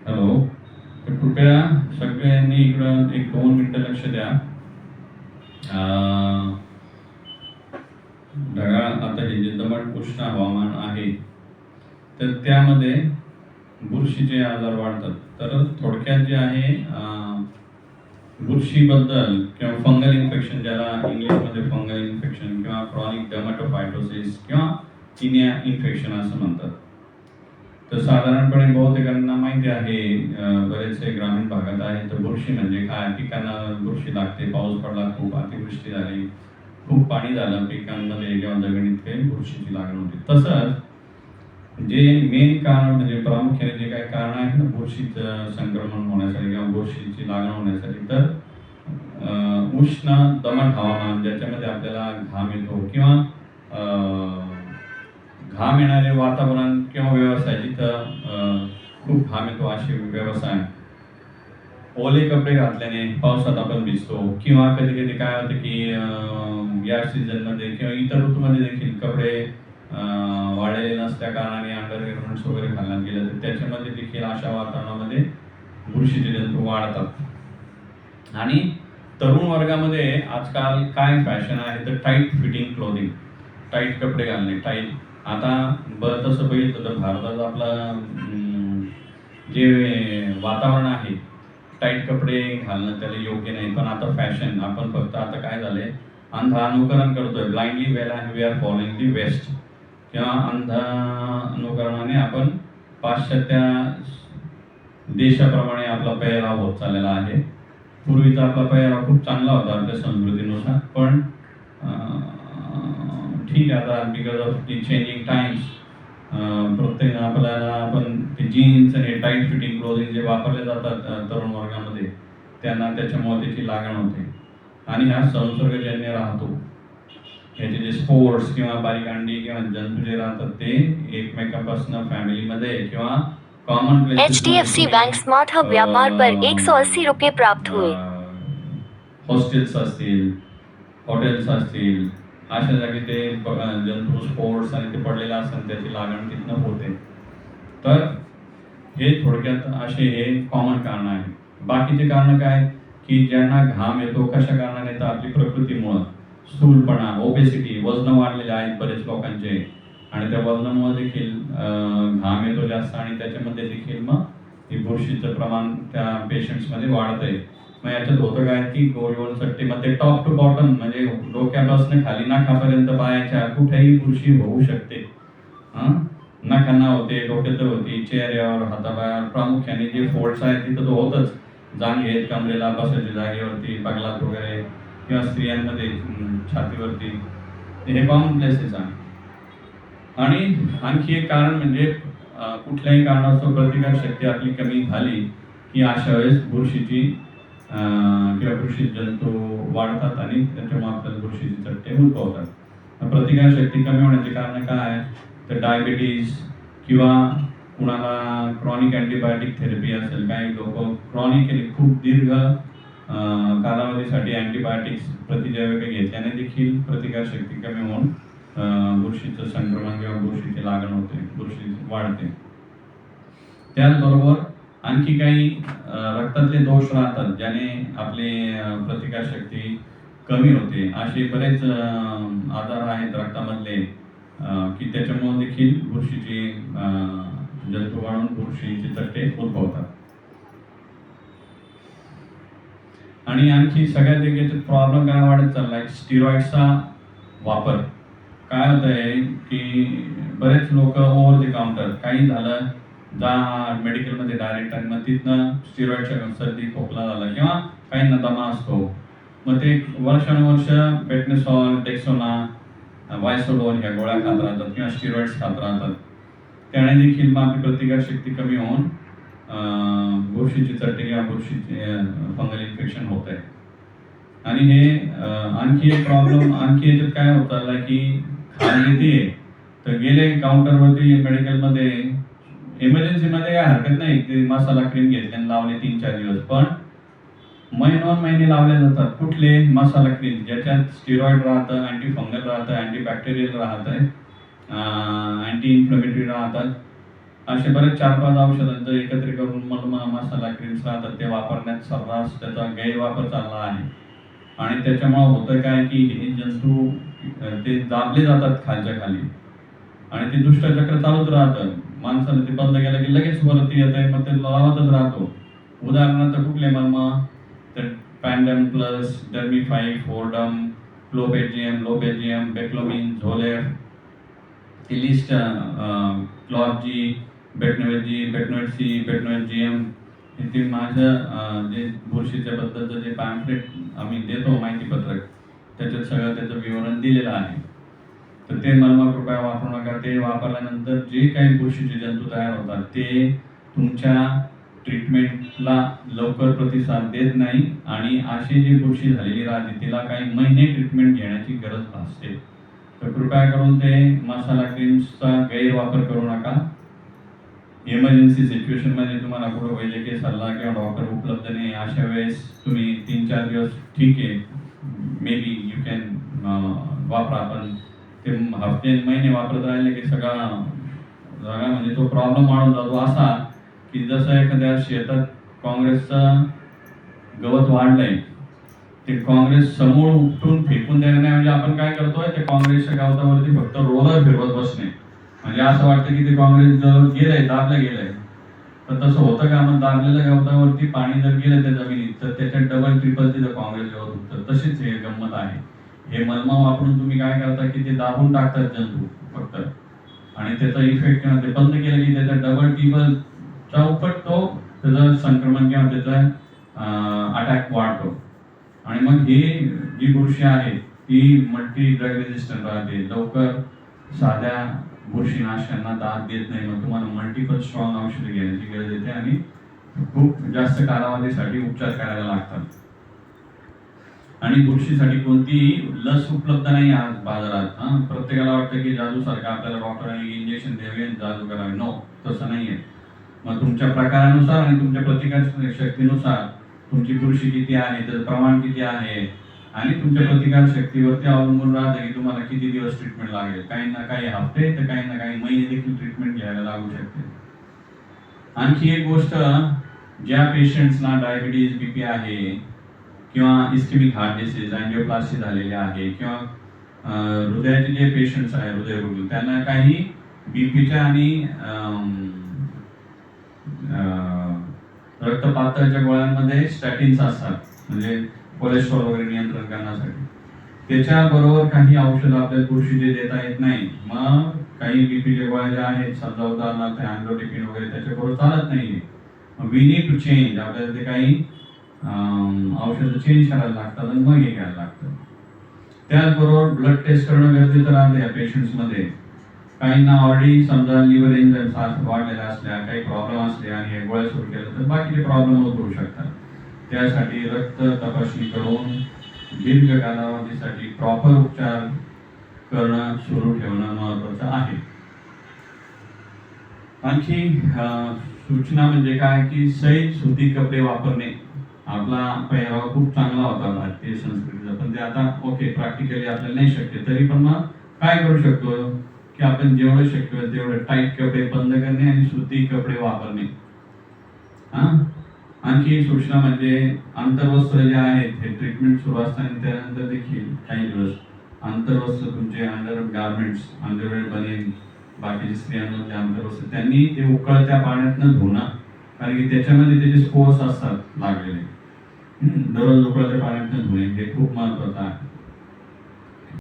Hello. तर कृपया सगळ्यांनी इकडं एक 2 मिनिटं लक्ष द्या. ढगाळ आता हे जे दमट उष्ण हवामान आहे तर त्यामध्ये बुरशीचे आजार वाढतात. तर थोडक्यात जे आहे बुरशीबद्दल किंवा फंगल इन्फेक्शन, ज्याला इंग्लिशमध्ये फंगल इन्फेक्शन किंवा क्रॉनिक डर्मॅटोफायटोसिस किंवा टिनिया इन्फेक्शन असं म्हणतात. तर साधारणपणे बहुतेकांना माहिती आहे, बरेचसे ग्रामीण भागात आहे. तर बुरशी म्हणजे काय, पिकांना बुरशी लागते, पाऊस पडला, खूप अतिवृष्टी झाली, खूप पाणी झालं पिकांमध्ये किंवा जमिनीत, काही बुरशीची लागण होते. तसंच जे मेन कारण म्हणजे प्रामुख्याने जे काही कारण आहेत ना बुरशीचं संक्रमण होण्यासाठी किंवा बुरशीची लागण होण्यासाठी, तर उष्ण दमट हवामान ज्याच्यामध्ये आपल्याला घाम येतो किंवा घाम येणारे वातावरण किंवा व्यवसाय जिथं खूप घाम येतो असे व्यवसाय, ओले कपडे घातल्याने पावसात आपण भिजतो किंवा कधी कधी काय होतं की या सीझनमध्ये किंवा इतर ऋतूमध्ये देखील कपडे वाळलेले नसल्या कारणाने अंडरगारमेंट्स वगैरे घालण्यात गेलं, तर त्याच्यामध्ये देखील अशा वातावरणामध्ये बुरशीचे जंतू वाढतात. आणि तरुण वर्गामध्ये आजकाल काय फॅशन आहे तर टाईट फिटिंग क्लोथिंग, टाईट कपडे घालणे. टाईट आता तसं बघितलं तर भारतात आपला जे वातावरण आहे टाईट कपडे घालणं त्याला योग्य नाही. पण आता फॅशन, आपण फक्त आता काय झालंय अंध अनुकरण करतोय. Blindly we are following the west, किंवा अंध अनुकरणाने आपण पाश्चात्य देशाप्रमाणे आपला पेहराव होत चाललेला आहे. पूर्वीचा आपला पेहराव खूप चांगला होता आपल्या संस्कृतीनुसार, पण ठीक आहे आता because of the changing times प्रत्येक आपल्याला आपण ते जीन्स आणि टाईट फिटिंग क्लोथिंग जे वापरले जातात तरुण वर्गामध्ये, त्यांना त्याच्यामुळे त्याची लागण होते आणि हा संसर्गजन्य राहतो. याचे जे स्पोर्ट्स किंवा बारीक अंडी किंवा जंतू जे राहतात ते एकमेकांपासून फॅमिलीमध्ये किंवा common places HDFC bank smart hub व्यापार पर 180 रुपये प्राप्त हुए. हॉस्टेल्स असतील, हॉटेल्स असतील, अशा जागी ते जंतू स्पोर्ट्स आणि ते पडलेलं असतात, त्याची लागण तिथनं होते. तर हे थोडक्यात असे हे कॉमन कारण आहे. बाकीचे कारण काय की ज्यांना घाम येतो कशा कारणाने, तर आपली प्रकृतीमुळं स्थूलपणा, ओबेसिटी, वजन वाढलेले आहेत बरेच लोकांचे, आणि त्या वजनामुळे देखील घाम येतो जास्त आणि त्याच्यामध्ये देखील मग हे बुरशीचं प्रमाण त्या पेशंट्समध्ये वाढत आहे. मग याच्यात होतं काय की गोलगोलसट्टीमध्ये टॉप टू बॉटम म्हणजे डोक्यापासून खाली नाकापर्यंत पायाच्या कुठेही बुरशी होऊ शकते. नाकांना होते, डोक्यात होती, चेहऱ्यावर, हातापायावर, प्रामुख्याने जे फोल्ड्स आहेत तिथं तो होतच. जांघेत, कमरेला, बसायच्या जागेवरती, बगलात वगैरे, किंवा स्त्रियांमध्ये छातीवरती, हे कॉमन प्लेसेस आहे. आणि आणखी एक कारण म्हणजे कुठल्याही कारणास्तव प्रतिकार शक्ती आपली कमी झाली की अशा वेळेस बुरशीची किंवा बुरशी जंतू वाढतात आणि त्याच्यामुळे आपल्याला बुरशीची चट्टे उद्भवतात. प्रतिकार शक्ती कमी होण्याचे कारण काय आहे तर डायबिटीज किंवा कुणाला क्रॉनिक अँटीबायोटिक थेरपी असेल. काही लोक क्रॉनिकली खूप दीर्घ कालावधीसाठी अँटीबायोटिक्स प्रतिजैविके घेतल्याने देखील प्रतिकार शक्ती कमी होऊन बुरशीचं संक्रमण किंवा बुरशीची लागण होते, बुरशी वाढते. त्याचबरोबर आणखी काही रक्तातले दोष राहतात ज्याने आपले प्रतिकार शक्ती कमी होते. असे बरेच आजार आहेत रक्तामधले की त्याच्यामुळे देखील बुरशीची जंतू वाढून बुरशीचे चट्टे उद्भवतात. आणि आणखी सगळ्यात एक प्रॉब्लेम काय वाढत चाललाय, स्टिरॉइडचा वापर. काय होत आहे की बरेच लोक ओव्हर द काउंटर, काही झालं जा मेडिकलमध्ये डायरेक्ट, आणि मग तिथनं स्टिरॉइडच्या सर्दी खोकला झाला किंवा काहींना दमा असतो, मग ते वर्षानुवर्ष बेटनेसॉल, डेक्सोना, वायसोडोन ह्या गोळ्या खात राहतात किंवा स्टिरॉइड्स खात राहतात. त्याने देखील मग आपली प्रतिकार शक्ती कमी होऊन बुरशीची चट्टे किंवा बुरशीचे फंगल इन्फेक्शन होत आहे. आणि हे आणखी एक प्रॉब्लेम, आणखी याच्यात काय होत आला की खाली येते तर गेले काउंटरवरती मेडिकलमध्ये, इमर्जन्सीमध्ये काय हरकत नाही, ते मसाला क्रीम घेतले आणि लावले 3-4 दिवस, पण महिने लावले जातात. कुठले मसाला क्रीम ज्याच्यात स्टिरॉइड राहतं, अँटी फंगल राहतं, अँटी बॅक्टेरियल राहतं, अँटी इन्फ्लेमेटरी राहतात, असे बरेच 4-5 औषधांचं एकत्रित करून मसाला क्रीम्स राहतात ते वापरण्यात सर्रास त्याचा गैरवापर चालला आहे. आणि त्याच्यामुळे होतं काय की हे जंतू ते दाबले जातात खालच्या खाली आणि ते दुष्टचक्र चालूच राहतं. माणसानं ते बंद केलं की लगेच वरती येत आहे, मग ते लावतच राहतो. उदाहरणार्थ कुठले मर्म तर पॅन्डम प्लस, डर्मीफाई, फोर्डम, क्लोबेजियम, बेक्लोमिन, झोलेफ, ती लिस्ट क्लॉर्जी, बेटनोवेट सी, बेटनोवेट जीएम हे माझं जे बुरशीच्या बद्दलचं जे पॅम्पलेट आम्ही देतो माहितीपत्रक त्याच्यात सगळं त्याचं विवरण दिलेलं आहे. तर ते मर्म कृपया वापरू नका. ते वापरल्यानंतर जे काही बुरशीचे जंतू तयार होतात ते तुमच्या ट्रीटमेंटला लवकर प्रतिसाद देत नाही आणि अशी जी बुरशी झालेली राहते तिला काही महिने ट्रीटमेंट घेण्याची गरज भासते. तर कृपया करून ते मसाला क्रीम्सचा गैरवापर करू नका. इमर्जन्सी सिच्युएशनमध्ये तुम्हाला कुठं वैद्यकीय सल्ला किंवा डॉक्टर उपलब्ध नाही अशा वेळेस तुम्ही 3-4 दिवस ठीक आहे मे बी यू कॅन वापरा, पण ते हफ्ते महिने वापरत राहिले की सगळा म्हणजे तो प्रॉब्लेम वाढून जातो असा की जसं एखाद्या शेतात काँग्रेसचं गवत वाढलंय ते काँग्रेस समूळ उपटून फेकून देण्याऐवजी आपण काय करतोय ते काँग्रेसच्या गवतावरती फक्त रोलर फिरवत बसणे. म्हणजे असं वाटतं की ते काँग्रेस जवळ गेलंय, दाबलं गेलंय. तर तसं होतं का? मग दाबलेल्या गवतावरती पाणी जर गेलं त्या जमिनीत तर त्याच्यात डबल ट्रिपल तिथं काँग्रेस गवत उठतं. तशीच हे गंमत आहे. हे मलमा वापरून तुम्ही काय करता की ते दाबून टाकतात जंतू फक्त आणि त्याचा इफेक्ट किंवा ते बंद केलं की त्याचा डबल ट्रिपल चौपट तो त्याचं संक्रमण किंवा त्याचा अटॅक वाढतो. आणि मग ही जी बुरशी आहे ती मल्टी ड्रग रेजिस्टंट राहते. लवकर साध्या बुरशीनाशकांना दाद देत नाही. मग तुम्हाला मल्टिपल स्ट्रॉंग औषधे घेण्याची गरज येते आणि खूप जास्त कालावधीसाठी उपचार करायला लागतात. आणि बुरशीसाठी कोणतीही लस उपलब्ध नाही आज बाजारात. प्रत्येकाला वाटतं की जादू सारखं आपल्याला डॉक्टरांनी इंजेक्शन द्यावे आणि जादू करावे. नो, तसं नाहीये. मग तुमच्या प्रकारानुसार आणि तुमच्या प्रतिकार शक्तीनुसार तुमची बुरशी किती आहे, त्याचं प्रमाण किती आहे आणि तुमच्या प्रतिकार शक्तीवरती अवलंबून राहतं की तुम्हाला किती दिवस ट्रीटमेंट लागेल. काही ना काही हफ्ते तर काही ना काही महिने देखील ट्रीटमेंट घ्यायला लागू शकते. आणखी एक गोष्ट, ज्या पेशंट्सना डायबिटीज, बीपी आहे किंवा इस्केमिक हार्ट डिसीज, अँजिओप्लास्टी झालेले आहे किंवा हृदयाचे जे पेशंट्स आहे हृदयरोगी त्यांना काही बीपीच्या आणि रक्तपातळच्या गोळ्यांमध्ये स्टॅटिन्स असतात म्हणजे कोलेस्ट्रॉल वगैरे नियंत्रण करण्यासाठी. त्याच्याबरोबर काही औषधं आपल्याला बुरशीचे देता येत नाही. मग काही बीपीच्या गोळ्या ज्या आहेत समजा उदाहरणार्थ अँग्लोडिपिन वगैरे त्याच्याबरोबर चालत नाहीये. We need to change. आपल्याला ते काही औषधं चेंज करायला लागतात आणि मग हे घ्यायला लागतं. त्याचबरोबर ब्लड टेस्ट करणं गरजेचं राहतं या पेशंट्समध्ये. काहींना ऑलरेडी समजा लिव्हर एन्झाइम्स वाढलेल्या असल्या, काही प्रॉब्लेम असले आणि हे गोळ्या सुरू केल्या तर बाकीचे प्रॉब्लेम होऊ शकतात. त्यासाठी रक्त तपासणी करून दीर्घ कालावधीसाठी प्रॉपर उपचार करणं सुरू ठेवणं महत्वाचं आहे. आणखी सूचना म्हणजे काय की सैल सुती कपडे वापरणे. आपला पेहराव खूप चांगला होता भारतीय संस्कृतीचा, पण ते आता ओके प्रॅक्टिकली आपल्याला नाही शक्य. तरी पण मग काय करू शकतो की आपण जेवढं शक्य होईल तेवढं टाईट कपडे बंद करणे आणि सुती कपडे वापरणे. आणखी सूचना म्हणजे आंतरवस्त्र जे आहेत हे ट्रीटमेंट सुरू असताना त्यानंतर देखील काही दिवस आंतरवस्त्र तुमचे अंडर गार्मेंट्स, अंडरवेअर, बनियन, बाकीचे स्त्रियांमध्ये आंतरवस्त्र त्यांनी ते उकळत्या पाण्यातनं धुणं, कारण की त्याच्यामध्ये त्याचे स्पोर्स असतात लागलेले. दररोज उकळत्या पाण्यातनं धुणे हे खूप महत्वाचं आहे.